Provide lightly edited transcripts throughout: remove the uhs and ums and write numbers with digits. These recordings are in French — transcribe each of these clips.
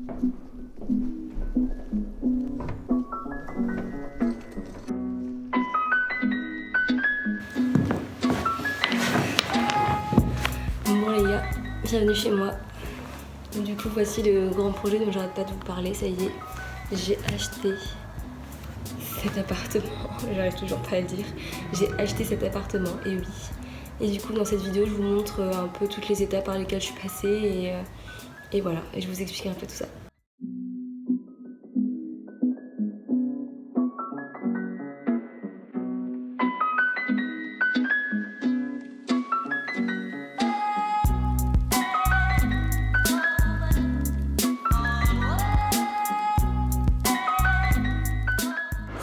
Bon les gars, bienvenue chez moi. Du coup voici le grand projet dont j'arrête pas de vous parler, ça y est. J'ai acheté cet appartement, j'arrive toujours pas à le dire. J'ai acheté cet appartement, et oui. Et du coup dans cette vidéo je vous montre un peu toutes les étapes par lesquelles je suis passée et voilà, et je vous explique un peu tout ça.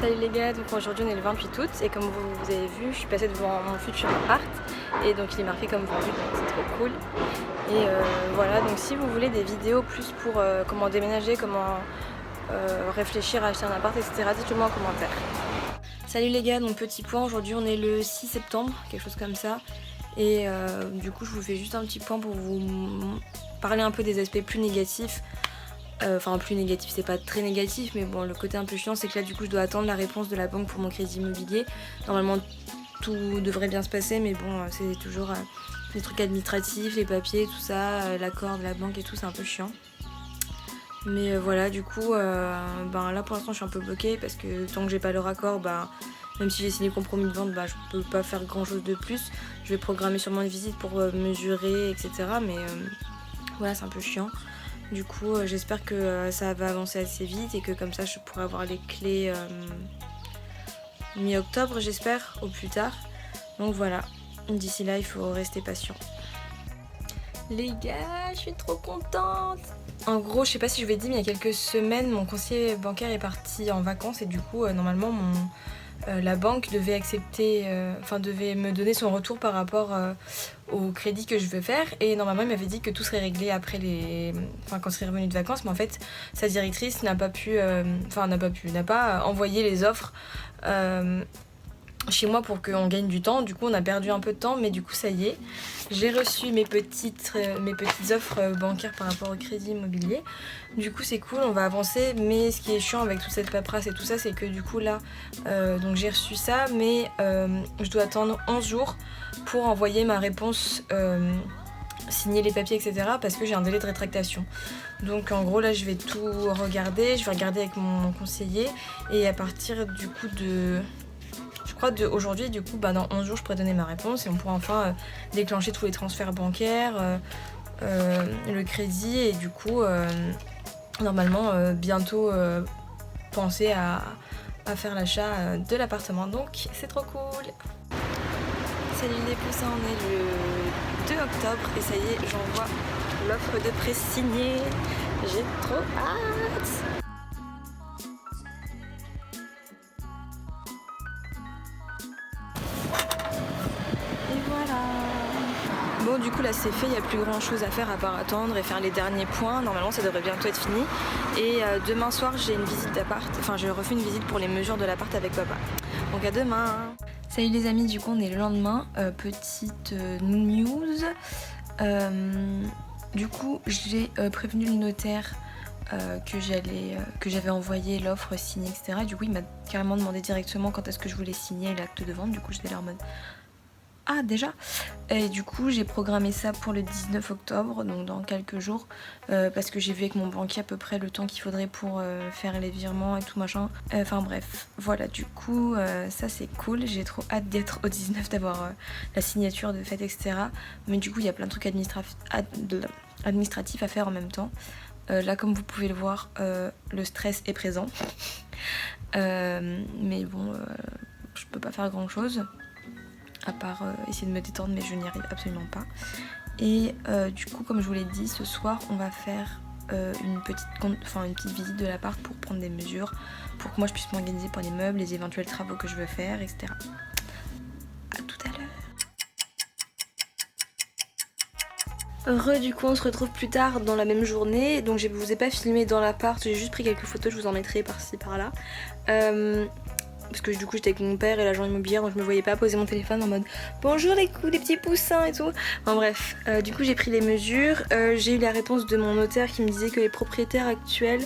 Salut les gars, donc aujourd'hui on est le 28 août et comme vous avez vu, je suis passée devant mon futur appart et donc il est marqué comme vendu, donc c'est trop cool. Et voilà, donc si vous voulez des vidéos plus pour comment déménager, comment réfléchir à acheter un appart, etc., dites-le moi en commentaire. Salut les gars, donc petit point, aujourd'hui on est le 6 septembre, quelque chose comme ça. Et du coup je vous fais juste un petit point pour vous parler un peu des aspects plus négatifs. Enfin plus négatif, c'est pas très négatif, mais bon le côté un peu chiant c'est que là du coup je dois attendre la réponse de la banque pour mon crédit immobilier. Normalement tout devrait bien se passer, mais bon c'est toujours les trucs administratifs, les papiers, tout ça, l'accord de la banque et tout, c'est un peu chiant. Mais voilà, du coup ben là pour l'instant je suis un peu bloquée parce que tant que j'ai pas le raccord, ben, même si j'ai signé le compromis de vente, ben, je peux pas faire grand chose de plus. Je vais programmer sûrement une visite pour mesurer, etc. Mais voilà, c'est un peu chiant. Du coup j'espère que ça va avancer assez vite et que comme ça je pourrai avoir les clés mi-octobre, j'espère, au plus tard. Donc voilà, d'ici là il faut rester patient. Les gars, je suis trop contente. En gros, je sais pas si je vous l'ai dit, mais il y a quelques semaines mon conseiller bancaire est parti en vacances et du coup normalement la banque devait accepter, devait me donner son retour par rapport au crédit que je veux faire, et normalement il m'avait dit que tout serait réglé après quand je serais revenue de vacances, mais en fait sa directrice n'a pas envoyé les offres chez moi pour qu'on gagne du temps. Du coup on a perdu un peu de temps, mais du coup ça y est, j'ai reçu mes petites offres bancaires par rapport au crédit immobilier. Du coup c'est cool, on va avancer, mais ce qui est chiant avec toute cette paperasse et tout ça, c'est que du coup là donc j'ai reçu ça, mais je dois attendre 11 jours pour envoyer ma réponse, signer les papiers, etc., parce que j'ai un délai de rétractation. Donc en gros là je vais tout regarder, je vais regarder avec mon conseiller, et à partir du coup d'aujourd'hui, du coup dans 11 jours je pourrai donner ma réponse et on pourra enfin déclencher tous les transferts bancaires, le crédit, et du coup normalement bientôt penser à faire l'achat de l'appartement, donc c'est trop cool. Salut les poussins, on est le 2 octobre et ça y est, j'envoie l'offre de prêt signée, j'ai trop hâte. Bon du coup là c'est fait, il n'y a plus grand chose à faire à part attendre et faire les derniers points. Normalement ça devrait bientôt être fini. Et demain soir j'ai une visite d'appart, enfin je refais une visite pour les mesures de l'appart avec papa. Donc à demain. Salut les amis, du coup on est le lendemain, petite news. Du coup j'ai prévenu le notaire que j'avais envoyé l'offre signée, etc. Du coup il m'a carrément demandé directement quand est-ce que je voulais signer l'acte de vente. Du coup j'étais là en mode ah déjà. Et du coup j'ai programmé ça pour le 19 octobre, donc dans quelques jours, parce que j'ai vu avec mon banquier à peu près le temps qu'il faudrait pour faire les virements et tout machin. Enfin bref, voilà, du coup ça c'est cool, j'ai trop hâte d'être au 19, d'avoir la signature de fête, etc. Mais du coup il y a plein de trucs administratifs à faire en même temps. Là comme vous pouvez le voir, le stress est présent. Mais bon, je peux pas faire grand chose à part essayer de me détendre, mais je n'y arrive absolument pas. Et du coup comme je vous l'ai dit, ce soir on va faire une petite visite de l'appart pour prendre des mesures, pour que moi je puisse m'organiser pour les meubles, les éventuels travaux que je veux faire, etc. A tout à l'heure. Du coup on se retrouve plus tard dans la même journée, donc je vous ai pas filmé dans l'appart, j'ai juste pris quelques photos, je vous en mettrai par-ci par-là. parce que du coup j'étais avec mon père et l'agent immobilier, donc je me voyais pas poser mon téléphone en mode bonjour les petits poussins et tout. Enfin bref, du coup j'ai pris les mesures, j'ai eu la réponse de mon notaire qui me disait que les propriétaires actuels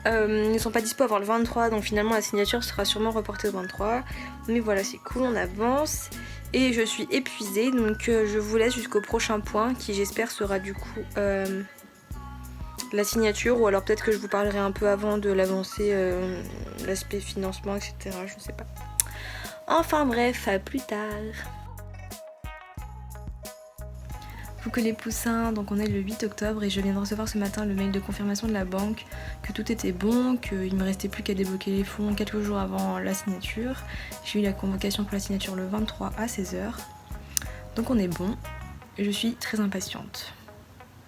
ne sont pas dispo avant le 23, donc finalement la signature sera sûrement reportée au 23. Mais voilà, c'est cool, on avance. Et je suis épuisée, donc je vous laisse jusqu'au prochain point qui j'espère sera du coup la signature, ou alors peut-être que je vous parlerai un peu avant de l'avancée, l'aspect financement, etc. Je sais pas. Enfin bref, à plus tard. Coucou les poussins, donc on est le 8 octobre et je viens de recevoir ce matin le mail de confirmation de la banque que tout était bon, qu'il me restait plus qu'à débloquer les fonds quelques jours avant la signature. J'ai eu la convocation pour la signature le 23 à 16h. Donc on est bon et je suis très impatiente.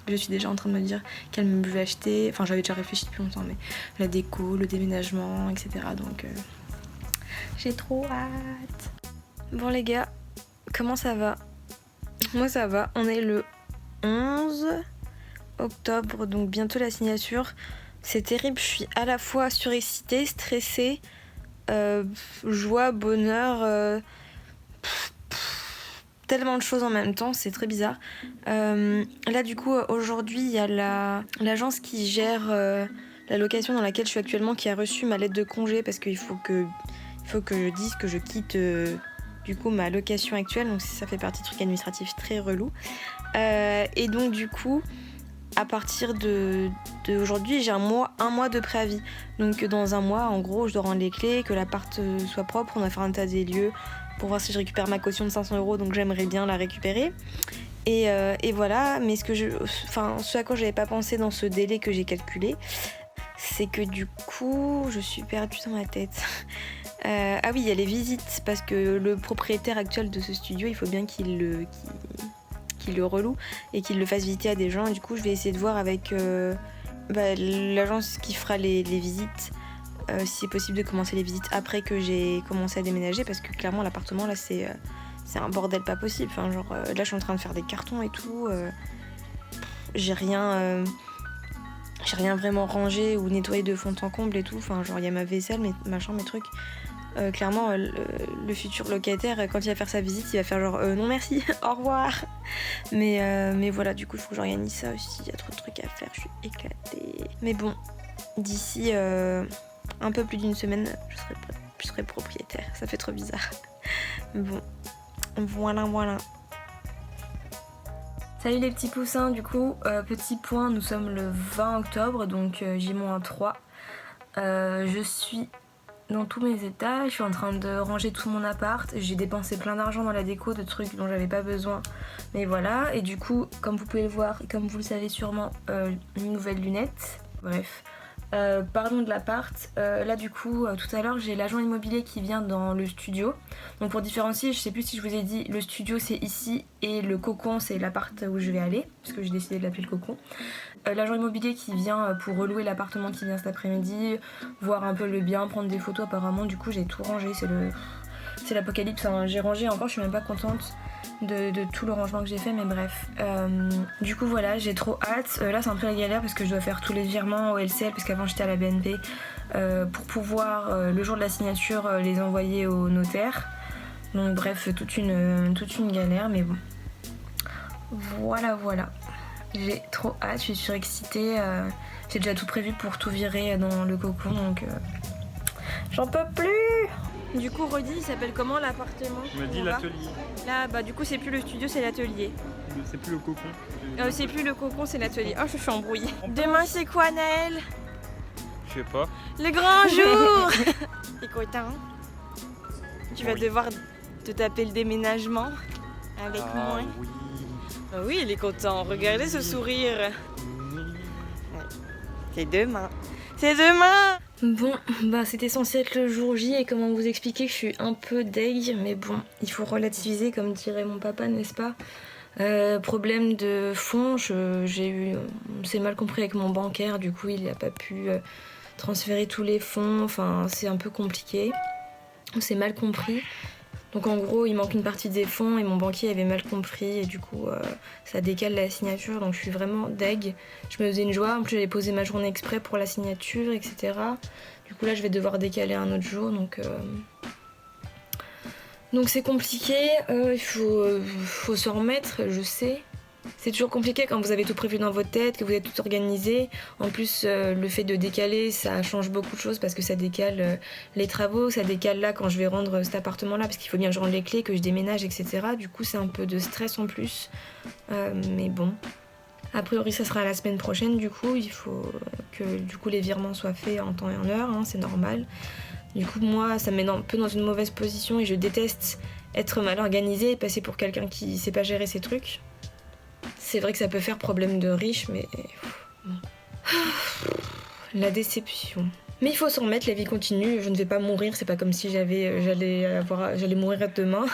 Je suis déjà en train de me dire quel meuble je vais acheter, enfin j'avais déjà réfléchi depuis longtemps, mais la déco, le déménagement, etc. Donc j'ai trop hâte. Bon les gars, comment ça va? Moi ça va, on est le 11 octobre, donc bientôt la signature. C'est terrible, je suis à la fois surexcitée, stressée, joie, bonheur, tellement de choses en même temps, c'est très bizarre. Là du coup aujourd'hui il y a l'agence qui gère la location dans laquelle je suis actuellement qui a reçu ma lettre de congé parce qu'il faut que je dise que je quitte du coup ma location actuelle, donc ça fait partie de trucs administratifs très relous. Et donc du coup à partir d'aujourd'hui j'ai un mois de préavis. Donc dans un mois en gros je dois rendre les clés, que l'appart soit propre, on va faire un tas des lieux pour voir si je récupère ma caution de 500 €, donc j'aimerais bien la récupérer. Et voilà, mais ce à quoi j'avais pas pensé dans ce délai que j'ai calculé, c'est que du coup je suis perdue dans ma tête. Ah oui, il y a les visites, parce que le propriétaire actuel de ce studio, il faut bien qu'il le reloue et qu'il le fasse visiter à des gens. Et du coup, je vais essayer de voir avec l'agence qui fera les visites, si c'est possible de commencer les visites après que j'ai commencé à déménager, parce que clairement, l'appartement, là, c'est un bordel pas possible. Enfin, genre, là, je suis en train de faire des cartons et tout. J'ai rien vraiment rangé ou nettoyé de fond en comble et tout. Enfin, genre, il y a ma vaisselle, ma chambre, mes trucs. Clairement le futur locataire quand il va faire sa visite il va faire genre non merci au revoir, mais voilà, du coup il faut que j'organise ça aussi, il y a trop de trucs à faire, je suis éclatée, mais bon, d'ici un peu plus d'une semaine je serai propriétaire, ça fait trop bizarre. Bon, voilà. Salut les petits poussins, du coup petit point, nous sommes le 20 octobre, donc J-3. Je suis dans tous mes états, je suis en train de ranger tout mon appart, j'ai dépensé plein d'argent dans la déco, de trucs dont j'avais pas besoin, mais voilà. Et du coup, comme vous pouvez le voir, comme vous le savez sûrement, une nouvelle lunette, bref. Parlons de l'appart, là du coup tout à l'heure j'ai l'agent immobilier qui vient dans le studio, donc pour différencier, je sais plus si je vous ai dit, le studio c'est ici et le cocon c'est l'appart où je vais aller, parce que j'ai décidé de l'appeler le cocon. L'agent immobilier qui vient pour relouer l'appartement qui vient cet après-midi, voir un peu le bien, prendre des photos apparemment. Du coup j'ai tout rangé, c'est l'apocalypse, hein. J'ai rangé encore, je suis même pas contente de tout le rangement que j'ai fait, mais bref. Du coup voilà, j'ai trop hâte. Là c'est un peu la galère parce que je dois faire tous les virements au LCL, parce qu'avant j'étais à la BNP, pour pouvoir le jour de la signature les envoyer au notaire. Donc bref, toute une galère, mais bon. Voilà. J'ai trop hâte, je suis surexcitée, j'ai déjà tout prévu pour tout virer dans le cocon, donc j'en peux plus. Du coup, redis, il s'appelle comment l'appartement? Je me dis l'atelier. Là, bah du coup, c'est plus le studio, c'est l'atelier. C'est plus le cocon. C'est plus le cocon, c'est l'atelier. Oh, je suis embrouillée. Demain, c'est quoi, Naël? Je sais pas. Le grand jour. T'es content? Tu vas devoir te taper le déménagement avec moi. Oui. Oui, il est content. Regardez ce sourire. C'est demain. C'est demain. Bon, bah c'était censé être le jour J et comment vous expliquer que je suis un peu deg, mais bon, il faut relativiser comme dirait mon papa, n'est-ce pas? Problème de fond, on s'est mal compris avec mon bancaire, du coup il n'a pas pu transférer tous les fonds, enfin c'est un peu compliqué. On s'est mal compris. Donc en gros il manque une partie des fonds et mon banquier avait mal compris et du coup ça décale la signature, donc je suis vraiment deg. Je me faisais une joie, en plus j'avais posé ma journée exprès pour la signature, etc. Du coup là je vais devoir décaler un autre jour, donc Donc c'est compliqué, il faut se remettre, je sais. C'est toujours compliqué quand vous avez tout prévu dans votre tête, que vous êtes tout organisé. En plus, le fait de décaler, ça change beaucoup de choses parce que ça décale les travaux, ça décale là quand je vais rendre cet appartement-là parce qu'il faut bien que je rende les clés, que je déménage, etc. Du coup, c'est un peu de stress en plus. Mais bon. A priori, ça sera la semaine prochaine. Du coup, il faut que les virements soient faits en temps et en heure, hein, c'est normal. Du coup, moi, ça me met un peu dans une mauvaise position et je déteste être mal organisée et passer pour quelqu'un qui sait pas gérer ses trucs. C'est vrai que ça peut faire problème de riche, mais... La déception. Mais il faut s'en remettre, la vie continue, je ne vais pas mourir, c'est pas comme si j'allais mourir demain.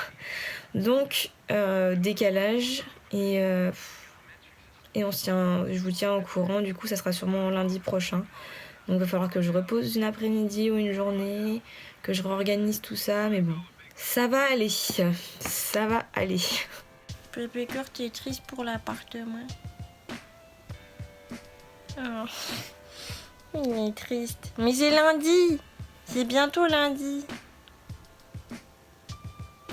Donc, décalage, et je vous tiens au courant, du coup ça sera sûrement lundi prochain. Donc il va falloir que je repose une après-midi ou une journée, que je réorganise tout ça, mais bon. Ça va aller, ça va aller. Pépé Cœur, t'es triste pour l'appartement. Oh. Il est triste. Mais c'est lundi. C'est bientôt lundi.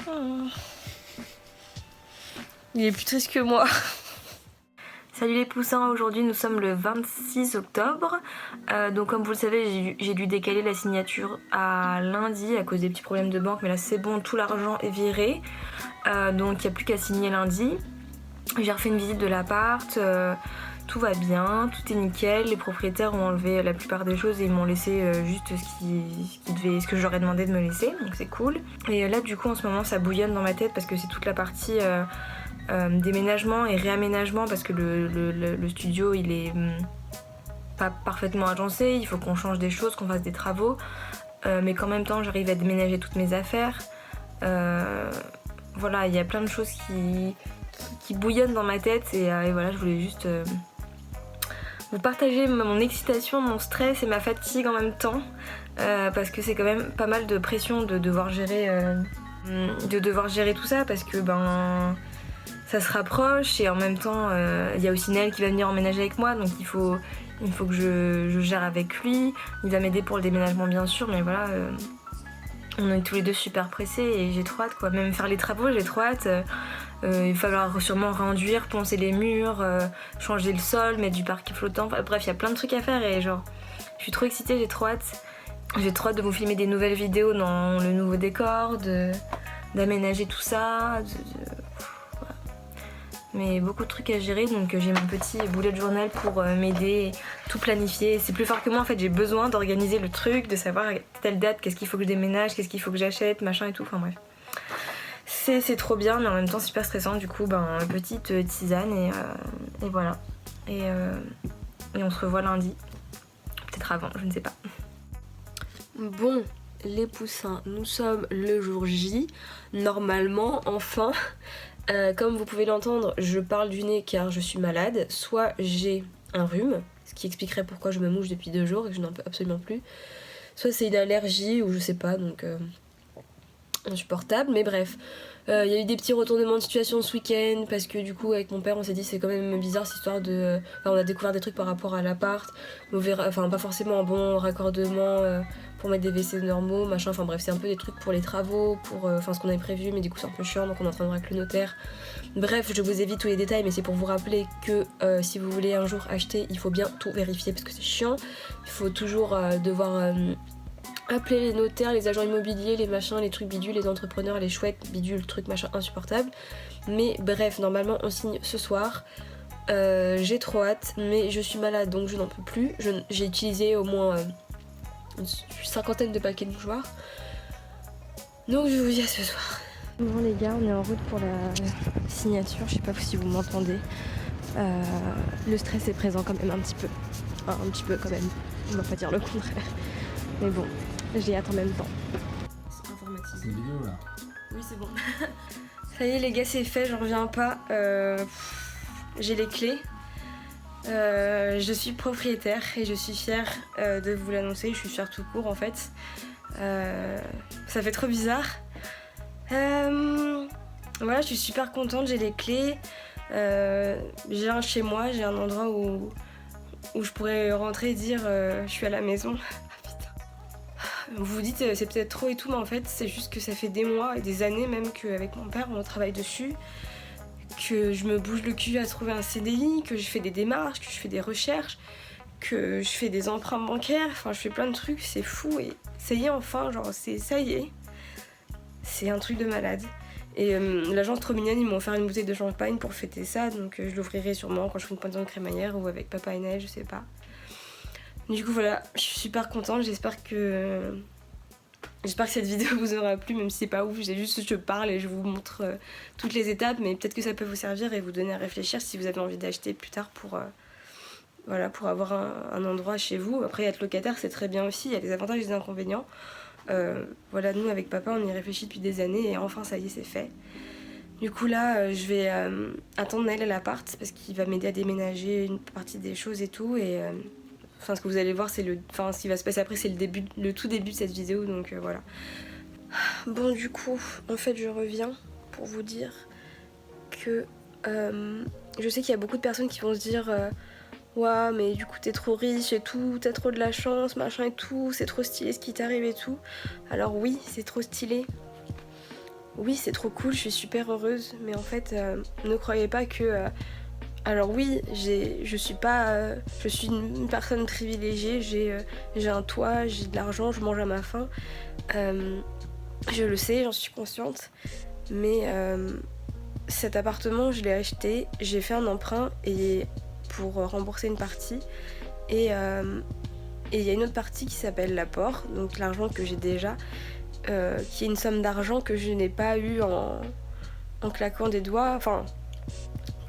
Oh. Il est plus triste que moi. Salut les poussins, aujourd'hui nous sommes le 26 octobre. Donc comme vous le savez, j'ai dû décaler la signature à lundi à cause des petits problèmes de banque. Mais là c'est bon, tout l'argent est viré. Donc il n'y a plus qu'à signer lundi. J'ai refait une visite de l'appart, tout va bien, tout est nickel. Les propriétaires ont enlevé la plupart des choses et ils m'ont laissé juste ce que j'aurais demandé de me laisser, donc c'est cool. Et là du coup en ce moment ça bouillonne dans ma tête parce que c'est toute la partie déménagement et réaménagement parce que le studio il est pas parfaitement agencé, il faut qu'on change des choses, qu'on fasse des travaux, mais qu'en même temps j'arrive à déménager toutes mes affaires. Voilà, il y a plein de choses qui bouillonnent dans ma tête et voilà, je voulais juste vous partager mon excitation, mon stress et ma fatigue en même temps parce que c'est quand même pas mal de pression de devoir gérer tout ça parce que ça se rapproche et en même temps il y a aussi Naël qui va venir emménager avec moi, donc il faut que je gère avec lui. Il va m'aider pour le déménagement bien sûr, mais voilà, on est tous les deux super pressés et j'ai trop hâte quoi. Même faire les travaux, j'ai trop hâte. Il va falloir sûrement réenduire, poncer les murs, changer le sol, mettre du parquet flottant. Enfin, bref, il y a plein de trucs à faire et genre, je suis trop excitée, j'ai trop hâte. J'ai trop hâte de vous filmer des nouvelles vidéos dans le nouveau décor, d'aménager tout ça. Voilà. Mais beaucoup de trucs à gérer, donc j'ai mon petit bullet journal pour m'aider, tout planifier. C'est plus fort que moi en fait, j'ai besoin d'organiser le truc, de savoir à telle date qu'est-ce qu'il faut que je déménage, qu'est-ce qu'il faut que j'achète, machin et tout, enfin bref. C'est trop bien, mais en même temps super stressant, du coup petite tisane et voilà. Et on se revoit lundi, peut-être avant, je ne sais pas. Bon, les poussins, nous sommes le jour J, normalement, enfin. Comme vous pouvez l'entendre, je parle du nez car je suis malade, soit j'ai un rhume, ce qui expliquerait pourquoi je me mouche depuis 2 jours et que je n'en peux absolument plus, soit c'est une allergie ou je sais pas, donc insupportable, mais bref. Il y a eu des petits retournements de situation ce week-end parce que du coup avec mon père on s'est dit c'est quand même bizarre cette histoire de... Enfin on a découvert des trucs par rapport à l'appart, enfin pas forcément un bon raccordement pour mettre des WC normaux, machin, enfin bref c'est un peu des trucs pour les travaux, pour ce qu'on avait prévu, mais du coup c'est un peu chiant donc on est en train de voir avec le notaire. Bref, je vous évite tous les détails mais c'est pour vous rappeler que si vous voulez un jour acheter, il faut bien tout vérifier parce que c'est chiant, il faut toujours devoir... appeler les notaires, les agents immobiliers, les machins, les trucs bidules, les entrepreneurs, les chouettes, bidules, trucs machin insupportables. Mais bref, normalement on signe ce soir. J'ai trop hâte, mais je suis malade donc je n'en peux plus. J'ai utilisé au moins une 50aine de paquets de mouchoirs. Donc je vous dis à ce soir. Bon les gars, on est en route pour la signature, je sais pas si vous m'entendez. Le stress est présent quand même un petit peu. Enfin, un petit peu quand même, on va pas dire le contraire. Mais bon, j'ai hâte en même temps. C'est informatisé. C'est une vidéo là. Oui, c'est bon. Ça y est les gars, c'est fait, j'en reviens pas. J'ai les clés. Je suis propriétaire et je suis fière de vous l'annoncer. Je suis fière tout court en fait. Ça fait trop bizarre. Voilà, je suis super contente, j'ai les clés. J'ai un chez moi, j'ai un endroit où je pourrais rentrer et dire je suis à la maison. Vous vous dites c'est peut-être trop et tout, mais en fait c'est juste que ça fait des mois et des années même qu'avec mon père on travaille dessus, que je me bouge le cul à trouver un CDI, que je fais des démarches, que je fais des recherches, que je fais des emprunts bancaires, enfin je fais plein de trucs, c'est fou et ça y est enfin, genre ça y est, c'est un truc de malade. Et l'agence trop mignonne, ils m'ont offert une bouteille de champagne pour fêter ça, donc je l'ouvrirai sûrement quand je ferai une pendaison de crémaillère ou avec papa et Naël, je sais pas. Du coup voilà, je suis super contente, j'espère que cette vidéo vous aura plu, même si c'est pas ouf, je parle et je vous montre toutes les étapes, mais peut-être que ça peut vous servir et vous donner à réfléchir si vous avez envie d'acheter plus tard pour avoir un endroit chez vous. Après être locataire c'est très bien aussi, il y a des avantages et des inconvénients. Voilà, nous avec papa on y réfléchit depuis des années et enfin ça y est c'est fait. Du coup là je vais attendre Naël à l'appart parce qu'il va m'aider à déménager une partie des choses et tout et ce que vous allez voir c'est ce qui va se passer après c'est le tout début de cette vidéo donc voilà. Bon du coup en fait je reviens pour vous dire que je sais qu'il y a beaucoup de personnes qui vont se dire ouais mais du coup t'es trop riche et tout, t'as trop de la chance, machin et tout, c'est trop stylé ce qui t'arrive et tout. Alors oui, c'est trop stylé. Oui, c'est trop cool, je suis super heureuse. Mais en fait, ne croyez pas que... alors oui, je suis une personne privilégiée, j'ai un toit, j'ai de l'argent, je mange à ma faim. Je le sais, j'en suis consciente. Mais cet appartement, je l'ai acheté, j'ai fait un emprunt et... pour rembourser une partie et il y a une autre partie qui s'appelle l'apport, donc l'argent que j'ai déjà, qui est une somme d'argent que je n'ai pas eu en claquant des doigts, enfin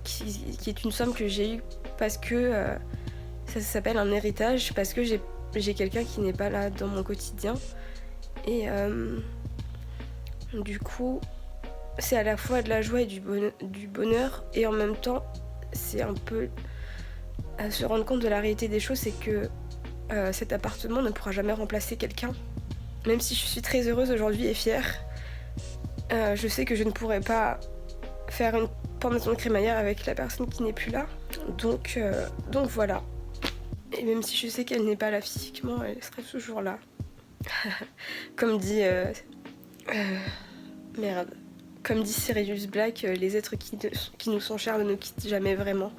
qui est une somme que j'ai eue parce que ça s'appelle un héritage, parce que j'ai quelqu'un qui n'est pas là dans mon quotidien et du coup c'est à la fois de la joie et du bonheur et en même temps c'est un peu à se rendre compte de la réalité des choses, c'est que cet appartement ne pourra jamais remplacer quelqu'un. Même si je suis très heureuse aujourd'hui et fière, je sais que je ne pourrai pas faire une pendaison de crémaillère avec la personne qui n'est plus là. Donc voilà. Et même si je sais qu'elle n'est pas là physiquement, elle serait toujours là. Comme dit... merde. Comme dit Sirius Black, les êtres qui nous sont chers ne nous quittent jamais vraiment.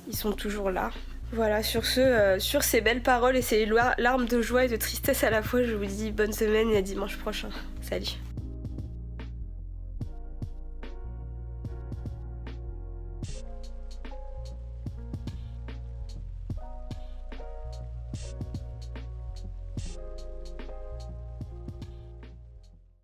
Ils sont toujours là. Voilà, sur ces belles paroles et ces larmes de joie et de tristesse à la fois, je vous dis bonne semaine et à dimanche prochain. Salut.